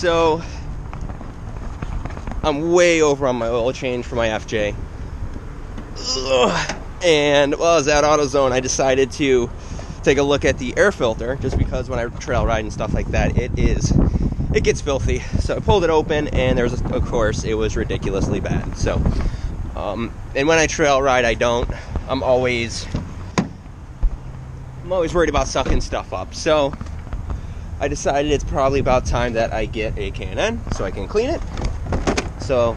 So I'm way over on my oil change for my FJ. Ugh. And while I was at AutoZone, I decided to take a look at the air filter, just because when I trail ride and stuff like that, it gets filthy. So I pulled it open, and of course, it was ridiculously bad. So, and when I trail ride, I'm always worried about sucking stuff up. So I decided it's probably about time that I get a K&N so I can clean it. So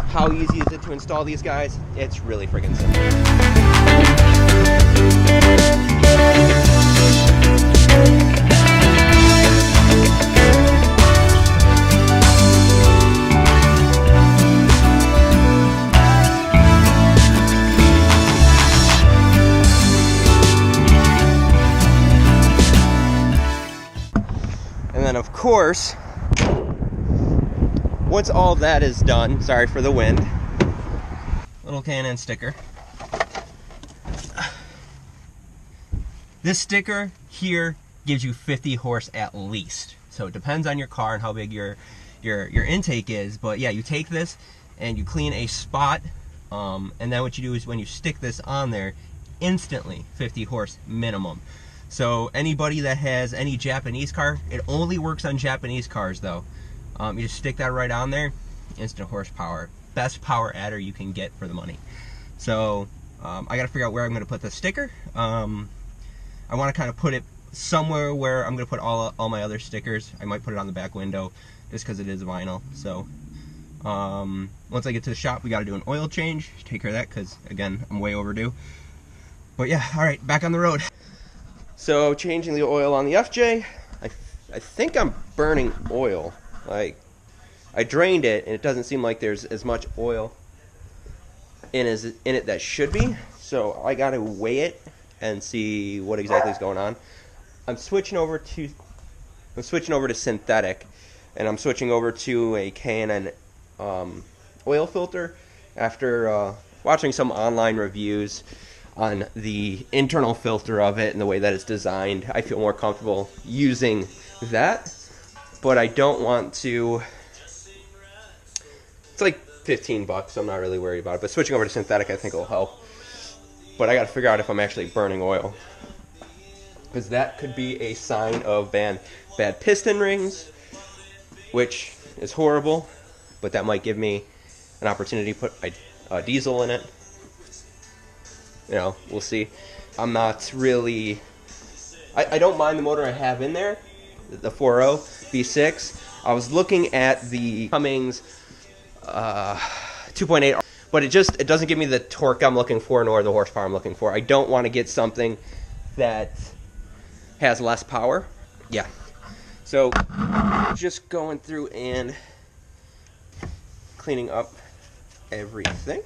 how easy is it to install these guys? It's really freaking simple. And then of course, once all that is done, sorry for the wind, little K&N sticker. This sticker here gives you 50 horse at least. So it depends on your car and how big your intake is. But yeah, you take this and you clean a spot, and then what you do is when you stick this on there, instantly 50 horse minimum. So anybody that has any Japanese car, it only works on Japanese cars though. You just stick that right on there, instant horsepower. Best power adder you can get for the money. So I gotta figure out where I'm gonna put the sticker. I wanna kind of put it somewhere where I'm gonna put all my other stickers. I might put it on the back window just because it is vinyl. So once I get to the shop, we gotta do an oil change, take care of that because again, I'm way overdue. But yeah, all right, back on the road. So changing the oil on the FJ, I think I'm burning oil. Like, I drained it and it doesn't seem like there's as much oil in it that should be. So I gotta weigh it and see what exactly is going on. I'm switching over to synthetic, and I'm switching over to a K&N oil filter after watching some online reviews on the internal filter of it and the way that it's designed. I feel more comfortable using that, but I don't want to. It's like 15 bucks, so I'm not really worried about it, but switching over to synthetic I think will help. But I gotta figure out if I'm actually burning oil, because that could be a sign of bad piston rings, which is horrible, but that might give me an opportunity to put a diesel in it. You know, we'll see. I'm not really... I don't mind the motor I have in there, the 4.0 V6. I was looking at the Cummins 2.8, but it doesn't give me the torque I'm looking for nor the horsepower I'm looking for. I don't want to get something that has less power. Yeah. So just going through and cleaning up everything.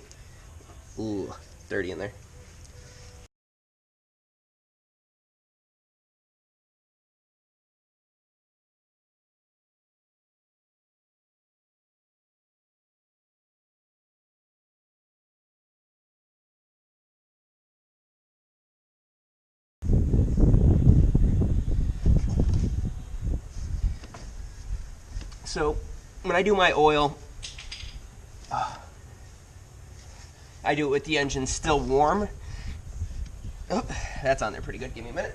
Ooh, dirty in there. So when I do my oil, I do it with the engine still warm. Oh, that's on there pretty good. Give me a minute.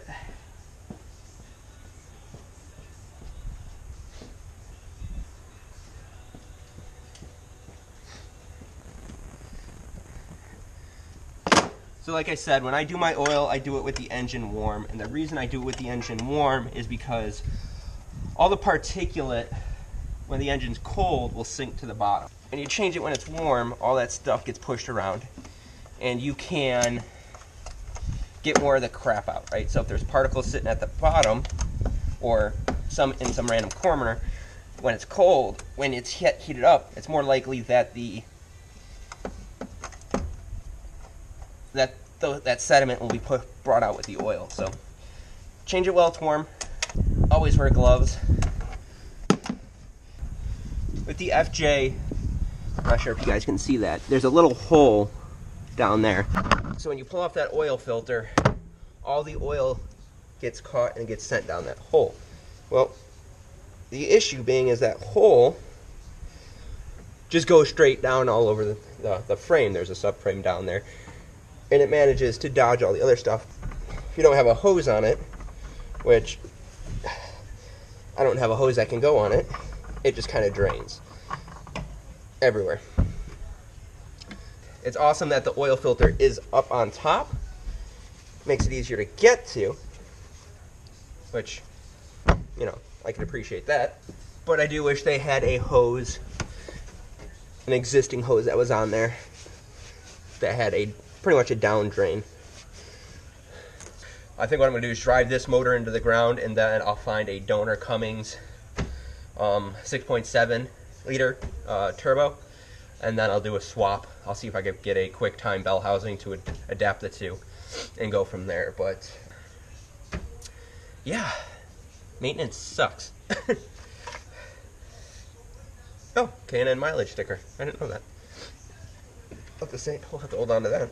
So like I said, when I do my oil, I do it with the engine warm. And the reason I do it with the engine warm is because all the particulate, when the engine's cold, will sink to the bottom. And you change it when it's warm, all that stuff gets pushed around, and you can get more of the crap out, right? So if there's particles sitting at the bottom, or in some random corner, when it's cold, when it's heated up, it's more likely that that sediment will be brought out with the oil. So change it while it's warm. Always wear gloves. With the FJ, I'm not sure if you guys can see that, there's a little hole down there. So when you pull off that oil filter, all the oil gets caught and gets sent down that hole. Well, The issue being is that hole just goes straight down all over the frame. There's a subframe down there, and it manages to dodge all the other stuff. If you don't have a hose on it, which I don't have a hose that can go on it, it just kind of drains everywhere. It's awesome that the oil filter is up on top. Makes it easier to get to, which, you know, I can appreciate that. But I do wish they had a hose, an existing hose that was on there that had pretty much a down drain. I think what I'm going to do is drive this motor into the ground, and then I'll find a donor Cummins 6.7 liter turbo, and then I'll do a swap. I'll see if I can get a quick time bell housing to adapt the two and go from there. But yeah, maintenance sucks. Oh, K&N mileage sticker. I didn't know that. We'll have to hold on to that.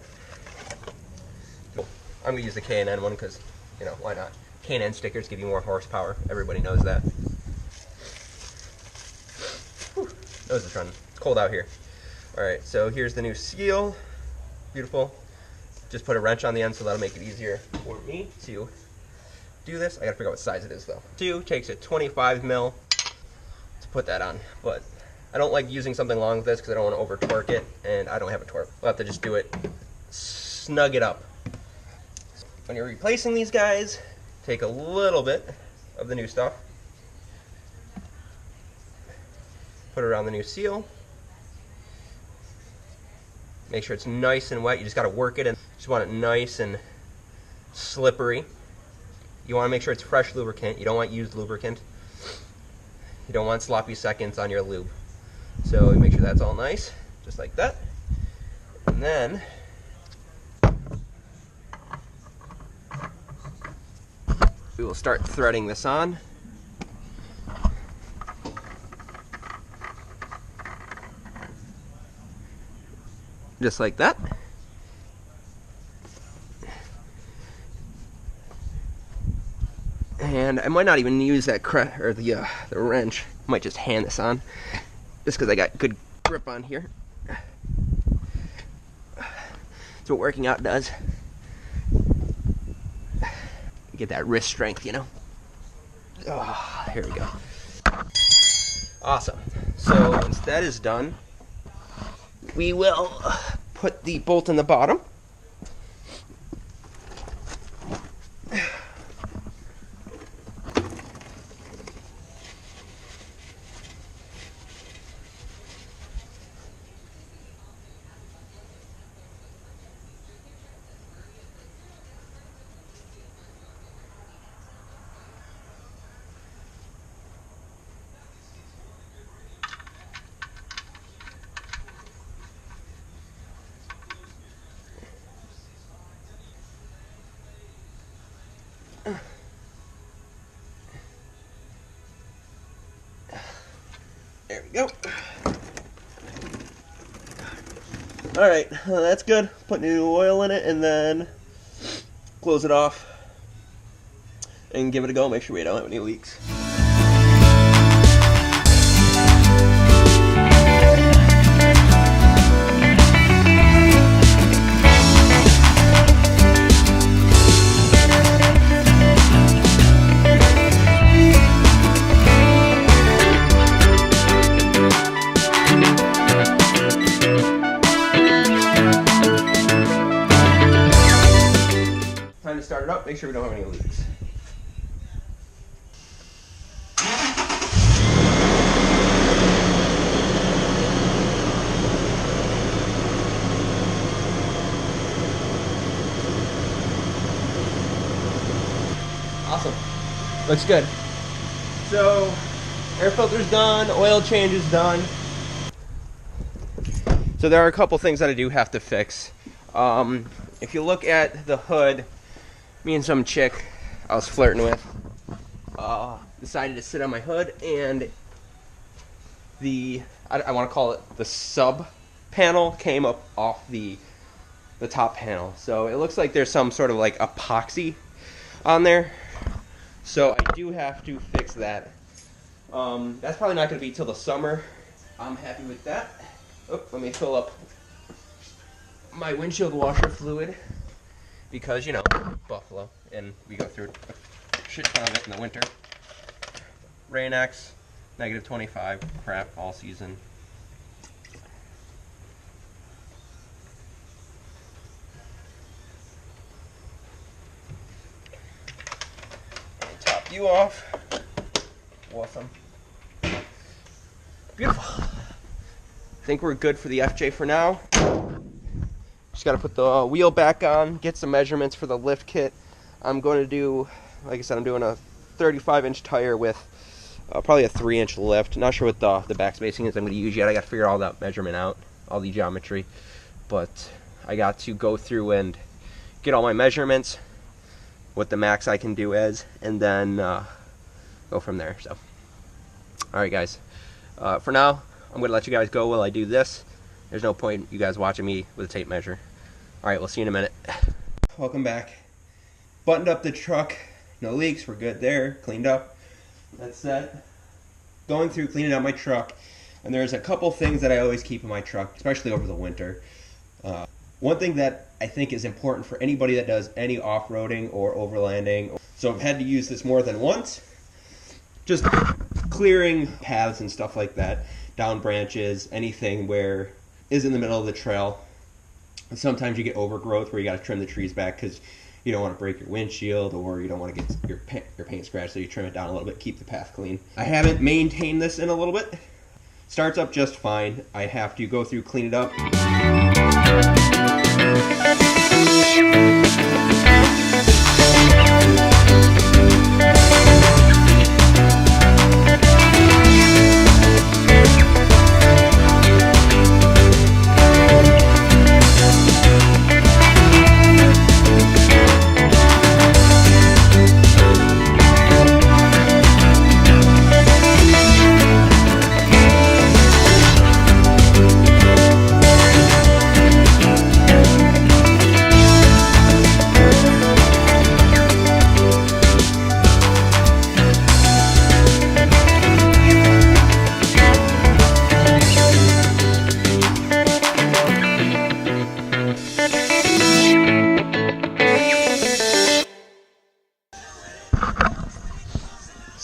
Cool. I'm gonna use the K&N one because, you know, why not? K&N stickers give you more horsepower. Everybody knows that. Whew. Nose is running. It's cold out here. All right, so here's the new seal. Beautiful. Just put a wrench on the end, so that'll make it easier for me to do this. I gotta figure out what size it is though. 2 takes a 25 mil to put that on, but I don't like using something long with this because I don't want to over torque it, and I don't have a torque. We'll have to just do it, snug it up. When you're replacing these guys, take a little bit of the new stuff, put it around the new seal. Make sure it's nice and wet. You just got to work it, and just want it nice and slippery. You want to make sure it's fresh lubricant. You don't want used lubricant. You don't want sloppy seconds on your lube. So make sure that's all nice, just like that. And then we will start threading this on. Just like that. And I might not even use that the wrench. I might just hand this on, just because I got good grip on here. That's what working out does. Get that wrist strength, you know. Oh, here we go. Awesome. So once that is done, we will put the bolt in the bottom. There we go. Alright, that's good. Put new oil in it and then close it off and give it a go. Make sure we don't have any leaks. Time to start it up, make sure we don't have any leaks. Awesome. Looks good. So, air filter's done, oil change is done. So there are a couple things that I do have to fix. If you look at the hood, me and some chick I was flirting with decided to sit on my hood, and I want to call it the sub panel came up off the top panel. So it looks like there's some sort of like epoxy on there. So I do have to fix that. That's probably not going to be till the summer. I'm happy with that. Oh, let me fill up my windshield washer fluid because, you know, Buffalo, and we go through a shit ton of it in the winter. Rain-X, -25, crap, all season. And top you off. Awesome. Beautiful. I think we're good for the FJ for now. Just got to put the wheel back on, get some measurements for the lift kit. I'm going to do, like I said, I'm doing a 35-inch tire with probably a 3-inch lift. Not sure what the back spacing is I'm going to use yet. I got to figure all that measurement out, all the geometry. But I got to go through and get all my measurements, what the max I can do is, and then go from there. So, all right, guys. For now, I'm going to let you guys go while I do this. There's no point you guys watching me with a tape measure. All right, we'll see you in a minute. Welcome back. Buttoned up the truck. No leaks. We're good there. Cleaned up. That's set. Going through cleaning out my truck. And there's a couple things that I always keep in my truck, especially over the winter. One thing that I think is important for anybody that does any off-roading or overlanding. So I've had to use this more than once. Just clearing paths and stuff like that. Down branches, anything where is in the middle of the trail. And sometimes you get overgrowth where you got to trim the trees back because you don't want to break your windshield or you don't want to get your paint scratched, so you trim it down a little bit, keep the path clean. I haven't maintained this in a little bit. Starts up just fine. I have to go through, clean it up.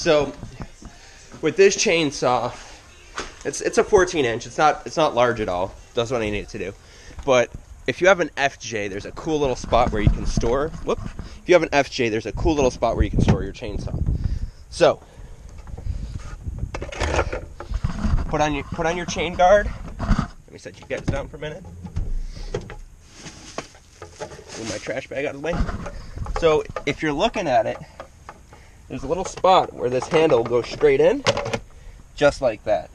So with this chainsaw, it's a 14-inch. It's not large at all. Does what I need it to do. But if you have an FJ, there's a cool little spot where you can store. If you have an FJ, there's a cool little spot where you can store your chainsaw. So put on your chain guard. Let me set you guys down for a minute. Move my trash bag out of the way. So if you're looking at it, there's a little spot where this handle goes straight in, just like that.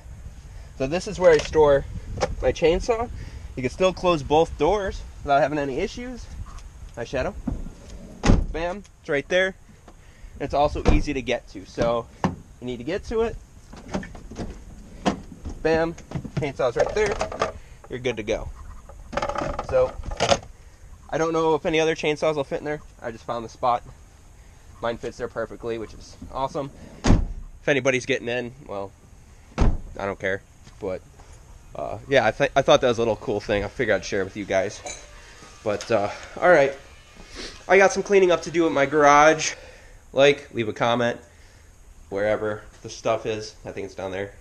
So this is where I store my chainsaw. You can still close both doors without having any issues. My shadow. Bam, it's right there. And it's also easy to get to. So you need to get to it. Bam, chainsaw's right there. You're good to go. So I don't know if any other chainsaws will fit in there. I just found the spot. Mine fits there perfectly, which is awesome. If anybody's getting in, well, I don't care. But yeah, I thought that was a little cool thing. I figured I'd share it with you guys. But all right, I got some cleaning up to do in my garage. Leave a comment wherever the stuff is. I think it's down there.